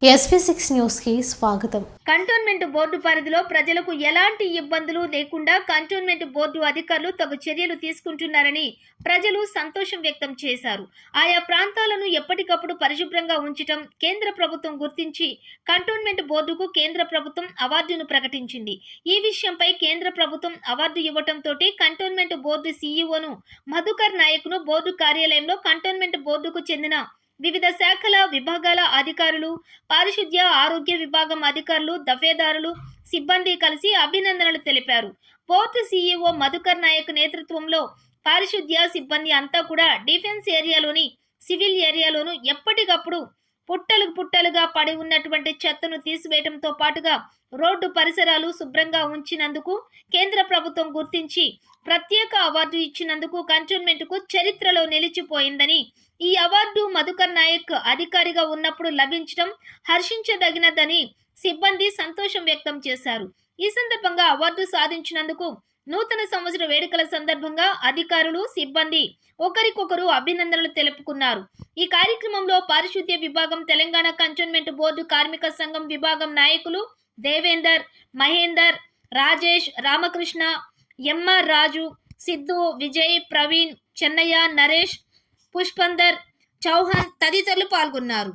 SV6 news కి స్వాగతం. Cantonment board పరిధిలో ప్రజలకు ఎలాంటి ఇబ్బందులు లేకుండా కంటోన్మెంట్ బోర్డు అధికారులు తగు చర్యలు తీసుకుంటున్నారని ప్రజలు సంతోషం వ్యక్తం చేశారు. ఆయా ప్రాంతాలను ఎప్పటికప్పుడు పరిశుభ్రంగా ఉంచడం కేంద్ర ప్రభుత్వం గుర్తించి కంటోన్మెంట్ బోర్డుకు కేంద్ర ప్రభుత్వం అవార్డును ప్రకటించింది. ఈ విషయంపై కేంద్ర ప్రభుత్వం అవార్డు ఇవ్వడంతో కంటోన్మెంట్ బోర్డు సీఈఓను మధుకర్ నాయక్ను బోర్డు కార్యాలయంలో కంటోన్మెంట్ బోర్డుకు చెందిన వివిధ శాఖల విభాగాల అధికారులు, పారిశుద్ధ్య ఆరోగ్య విభాగం అధికారులు, దఫేదారులు, సిబ్బంది కలిసి అభినందనలు తెలిపారు. పోర్టు సీఈఓ మధుకర్ నాయక్ నేతృత్వంలో పారిశుద్ధ్య సిబ్బంది అంతా కూడా డిఫెన్స్ ఏరియాలోని సివిల్ ఏరియాలోను ఎప్పటికప్పుడు పుట్టలుగా పడి ఉన్నటువంటి చెత్తను తీసివేయడంతో పాటుగా రోడ్డు పరిసరాలు శుభ్రంగా ఉంచినందుకు కేంద్ర ప్రభుత్వం గుర్తించి ప్రత్యేక అవార్డు ఇచ్చినందుకు కంటోన్మెంట్కు చరిత్రలో నిలిచిపోయిందని, ఈ అవార్డు మధుకర్ నాయక్ అధికారిగా ఉన్నప్పుడు లభించడం హర్షించదగినదని సిబ్బంది సంతోషం వ్యక్తం చేశారు. ఈ సందర్భంగా అవార్డు సాధించినందుకు నూతన సంవత్సర వేడుకల సందర్భంగా అధికారులు, సిబ్బంది ఒకరికొకరు అభినందనలు తెలుపుకున్నారు. ఈ కార్యక్రమంలో పారిశుద్ధ్య విభాగం, తెలంగాణ కంటోన్మెంట్ బోర్డు కార్మిక సంఘం విభాగం నాయకులు దేవేందర్, మహేందర్, రాజేష్, రామకృష్ణ, ఎంఆర్ రాజు, సిద్ధు, విజయ్, ప్రవీణ్, చెన్నయ్య, నరేష్, పుష్పందర్, చౌహాన్ తదితరులు పాల్గొన్నారు.